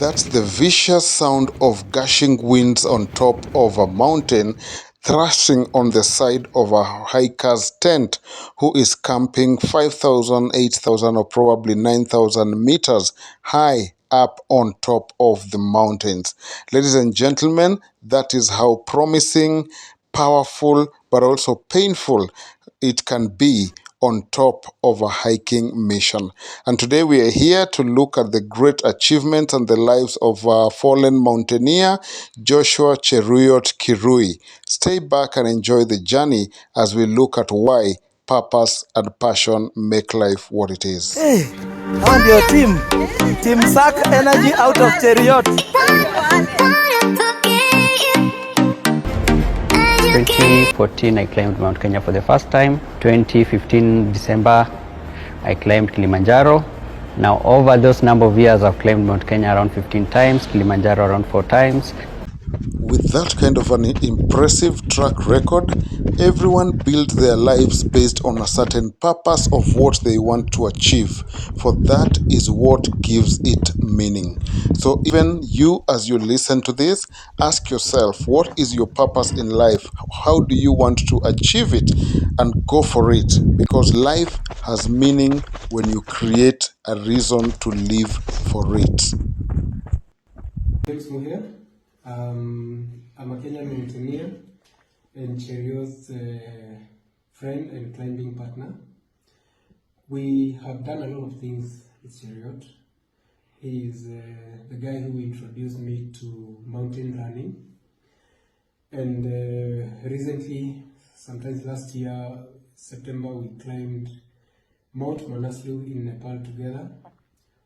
That's the vicious sound of gushing winds on top of a mountain thrashing on the side of a hiker's tent who is camping 5,000, 8,000, or probably 9,000 meters high up on top of the mountains. Ladies and gentlemen, that is how promising, powerful, but also painful it can be on top of a hiking mission. And today we are here to look at the great achievements and the lives of our fallen mountaineer, Joshua Cheruyot Kirui. Stay back and enjoy the journey as we look at why purpose and passion make life what it is. Hey, on your team suck energy out of Cheruyot. 2014, I climbed Mount Kenya for the first time. 2015, December, I climbed Kilimanjaro. Now, over those number of years, I've climbed Mount Kenya around 15 times, Kilimanjaro around 4 times. With that kind of an impressive track record, everyone builds their lives based on a certain purpose of what they want to achieve, for that is what gives it meaning. So even you, as you listen to this, ask yourself, what is your purpose in life? How do you want to achieve it? And go for it, because life has meaning when you create a reason to live for it. TREKS here. I'm a Kenyan mountaineer and Cheruyot's friend and climbing partner. We have done a lot of things with Cheruyot. He is the guy who introduced me to mountain running. And recently, sometimes last year, September, we climbed Mount Manaslu in Nepal together.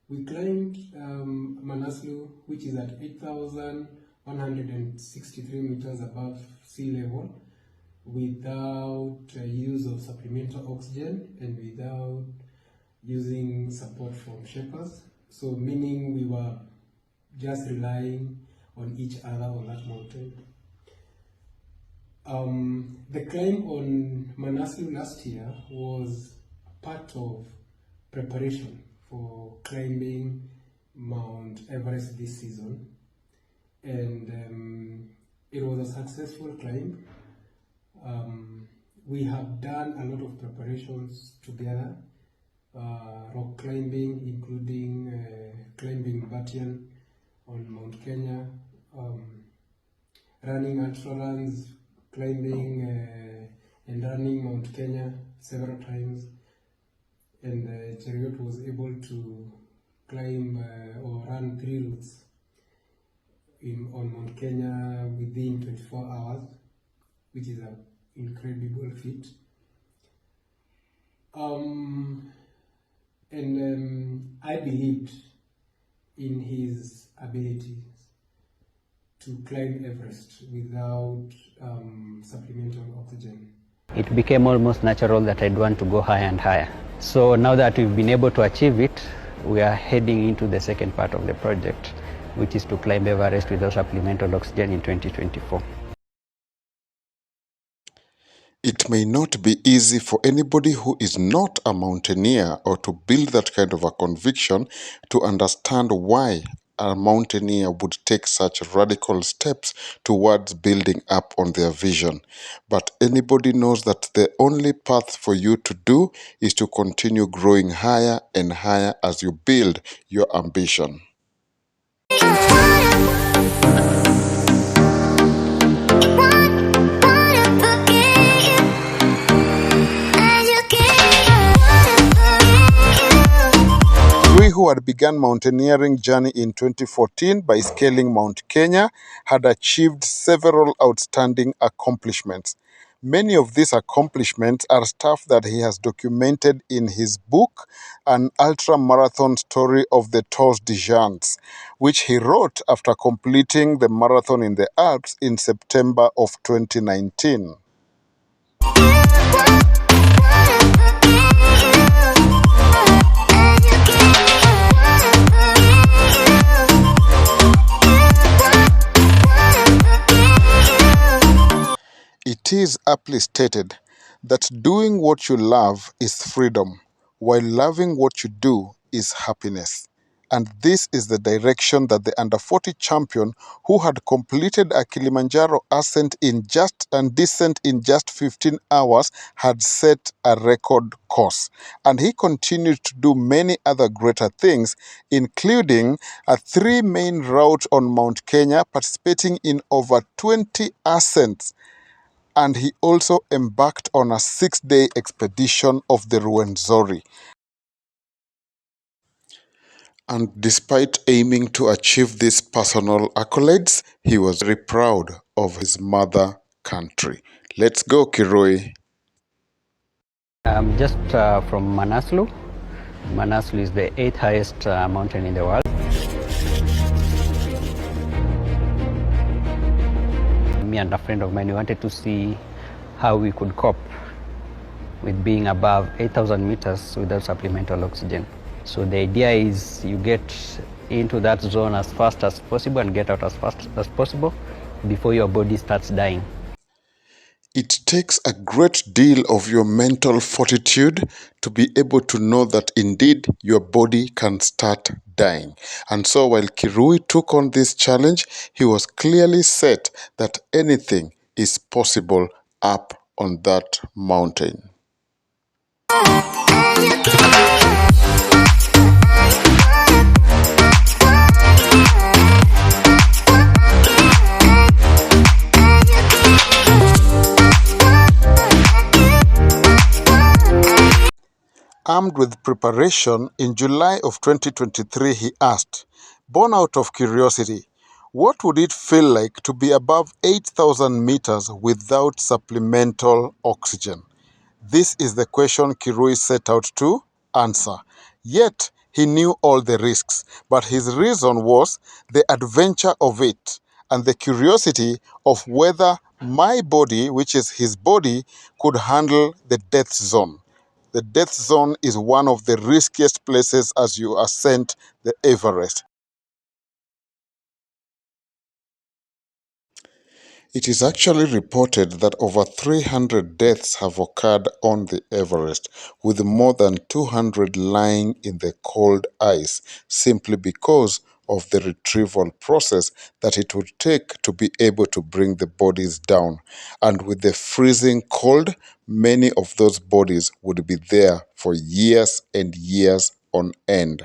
We climbed Manaslu, which is at 8,163 meters above sea level, without use of supplemental oxygen and without using support from shepherds. So meaning we were just relying on each other on that mountain. The climb on Manaslu last year was part of preparation for climbing Mount Everest this season, and it was a successful climb. We have done a lot of preparations together, rock climbing, including climbing Batian on Mount Kenya, running ultra runs, climbing and running Mount Kenya several times. And Cheruyot was able to climb or run 3 routes on Mount Kenya within 24 hours, which is an incredible feat. I believed in his ability to climb Everest without supplemental oxygen. It became almost natural that I'd want to go higher and higher. So now that we've been able to achieve it, we are heading into the second part of the project, which is to climb Everest without supplemental oxygen in 2024. It may not be easy for anybody who is not a mountaineer or to build that kind of a conviction to understand why a mountaineer would take such radical steps towards building up on their vision. But anybody knows that the only path for you to do is to continue growing higher and higher as you build your ambition. Who had begun mountaineering journey in 2014 by scaling Mount Kenya had achieved several outstanding accomplishments. Many of these accomplishments are stuff that he has documented in his book, An Ultra-Marathon Story of the Tours de Géants, which he wrote after completing the marathon in the Alps in September of 2019. It is aptly stated that doing what you love is freedom, while loving what you do is happiness. And this is the direction that the under-40 champion, who had completed a Kilimanjaro ascent and descent in just 15 hours, had set a record course. And he continued to do many other greater things, including a 3-main route on Mount Kenya, participating in over 20 ascents. And he also embarked on a 6-day expedition of the Ruwenzori. And despite aiming to achieve these personal accolades, he was very proud of his mother country. Let's go, Kirui. I'm just from Manaslu. Manaslu is the 8th highest mountain in the world. Me and a friend of mine, we wanted to see how we could cope with being above 8,000 meters without supplemental oxygen. So the idea is you get into that zone as fast as possible and get out as fast as possible before your body starts dying. It takes a great deal of your mental fortitude to be able to know that indeed your body can start dying. And so while Kirui took on this challenge, he was clearly set that anything is possible up on that mountain. Armed with preparation, in July of 2023, he asked, born out of curiosity, what would it feel like to be above 8,000 meters without supplemental oxygen? This is the question Kirui set out to answer. Yet, he knew all the risks, but his reason was the adventure of it and the curiosity of whether my body, which is his body, could handle the death zone. The death zone is one of the riskiest places as you ascend the Everest. It is actually reported that over 300 deaths have occurred on the Everest, with more than 200 lying in the cold ice, simply because of the retrieval process that it would take to be able to bring the bodies down. And with the freezing cold, many of those bodies would be there for years and years on end.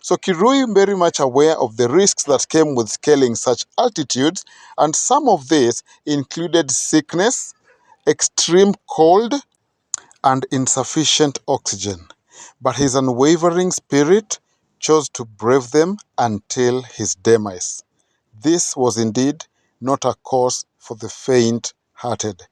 So Kirui very much aware of the risks that came with scaling such altitudes, and some of these included sickness, extreme cold, and insufficient oxygen. But his unwavering spirit chose to brave them until his demise. This was indeed not a course for the faint-hearted.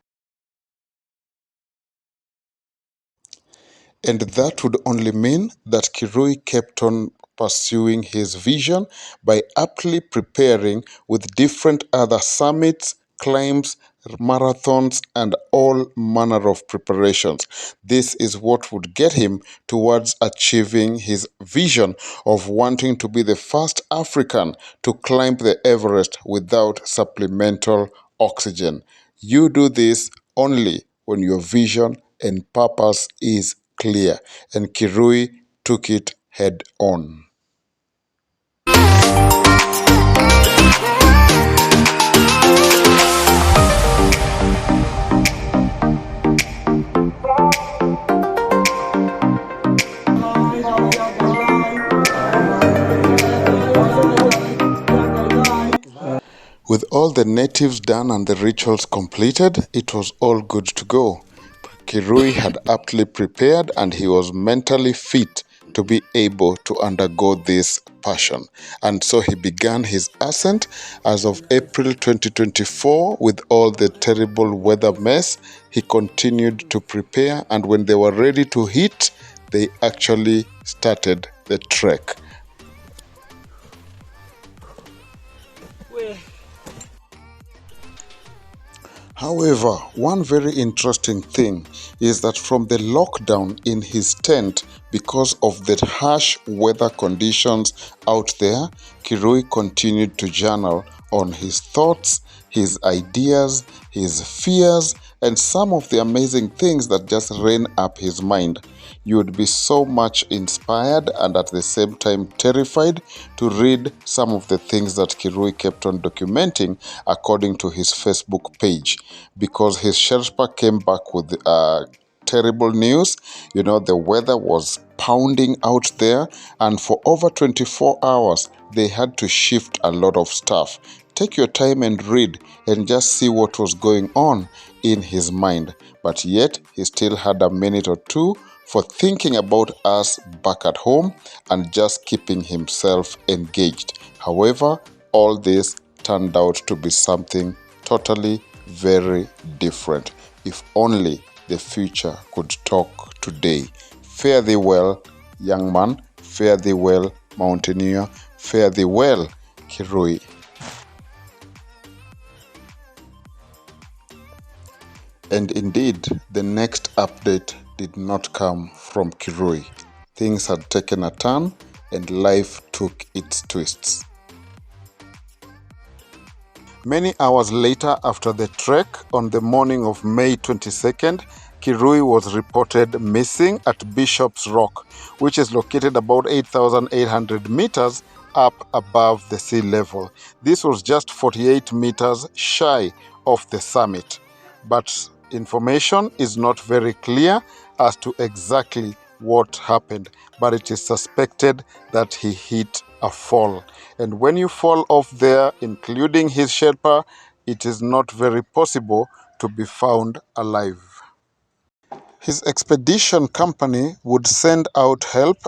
And that would only mean that Kirui kept on pursuing his vision by aptly preparing with different other summits, climbs, marathons, and all manner of preparations. This is what would get him towards achieving his vision of wanting to be the first African to climb the Everest without supplemental oxygen. You do this only when your vision and purpose is clear, and Kirui took it head on. With all the natives done and the rituals completed, it was all good to go. Kirui had aptly prepared and he was mentally fit to be able to undergo this passion. And so he began his ascent as of April 2024 with all the terrible weather mess. He continued to prepare, and when they were ready to hit, they actually started the trek. However, one very interesting thing is that from the lockdown in his tent because of the harsh weather conditions out there, Kirui continued to journal on his thoughts, his ideas, his fears, and some of the amazing things that just ran up his mind. You would be so much inspired and at the same time terrified to read some of the things that Kirui kept on documenting according to his Facebook page, because his Sherpa came back with terrible news. You know, the weather was pounding out there, and for over 24 hours, they had to shift a lot of stuff. Take your time and read and just see what was going on in his mind. But yet, he still had a minute or two for thinking about us back at home and just keeping himself engaged. However, all this turned out to be something totally very different. If only the future could talk today. Fare thee well, young man. Fare thee well, mountaineer. Fare thee well, Kirui. And indeed, the next update did not come from Kirui. Things had taken a turn and life took its twists. Many hours later, after the trek, on the morning of May 22nd, Kirui was reported missing at Bishop's Rock, which is located about 8,800 meters up above the sea level. This was just 48 meters shy of the summit. But information is not very clear as to exactly what happened, but it is suspected that he hit a fall. And when you fall off there, including his Sherpa, it is not very possible to be found alive. His expedition company would send out help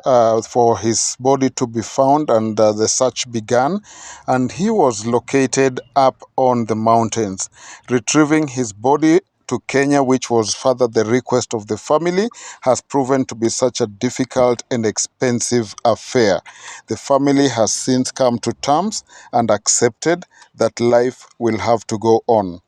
for his body to be found, and the search began. And he was located up on the mountains. Retrieving his body to Kenya, which was further the request of the family, has proven to be such a difficult and expensive affair. The family has since come to terms and accepted that life will have to go on.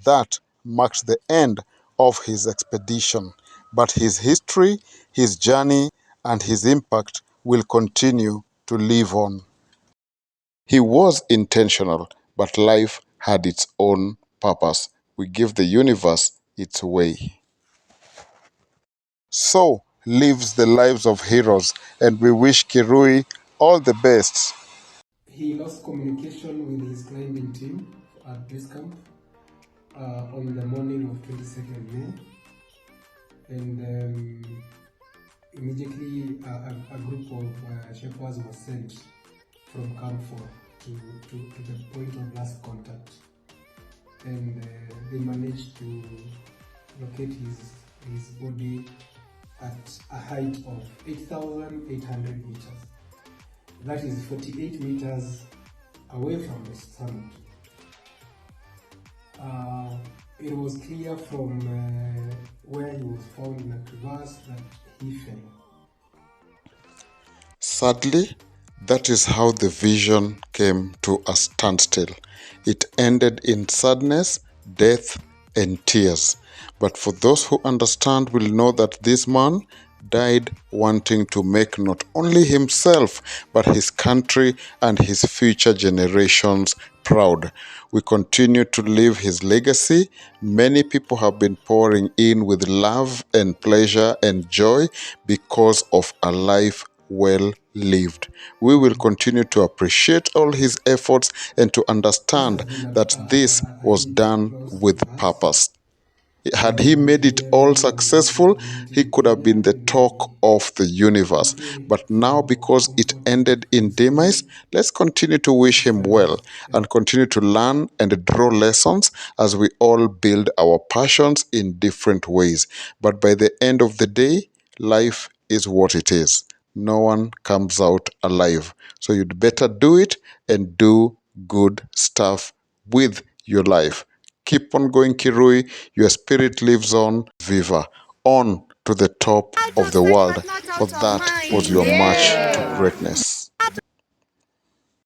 That marked the end of his expedition, but his history, his journey, and his impact will continue to live on. He was intentional, but life had its own purpose. We give the universe its way. So lives the lives of heroes, and we wish Kirui all the best. He lost communication with his climbing team at base camp on the morning of 22nd May, and immediately a group of shepherds was sent from Camp 4 to the point of last contact, and they managed to locate his body at a height of 8,800 meters. That is 48 meters away from the summit. It was clear from where he was found in a crevasse that he fell. Sadly, that is how the vision came to a standstill. It ended in sadness, death, and tears. But for those who understand will know that this man died wanting to make not only himself, but his country and his future generations proud. We continue to live his legacy. Many people have been pouring in with love and pleasure and joy because of a life well lived. We will continue to appreciate all his efforts and to This understand has been that this a was huge done applause with from us. purpose. Had We he wish made it all everyone a happy successful, community he in could have Kenya, been the and talk of the we universe. pray But now, for because it comfort ended for in his family, demise, let's continue to wish his him friends. well and continue to learn and draw lessons as we all build our passions in different ways. But by the end of the day, life is what it is. No one comes out alive. So you'd better do it and do good stuff with your life. Keep on going, Kirui. Your spirit lives on. Viva. On to the top of the world. For that was your march to greatness.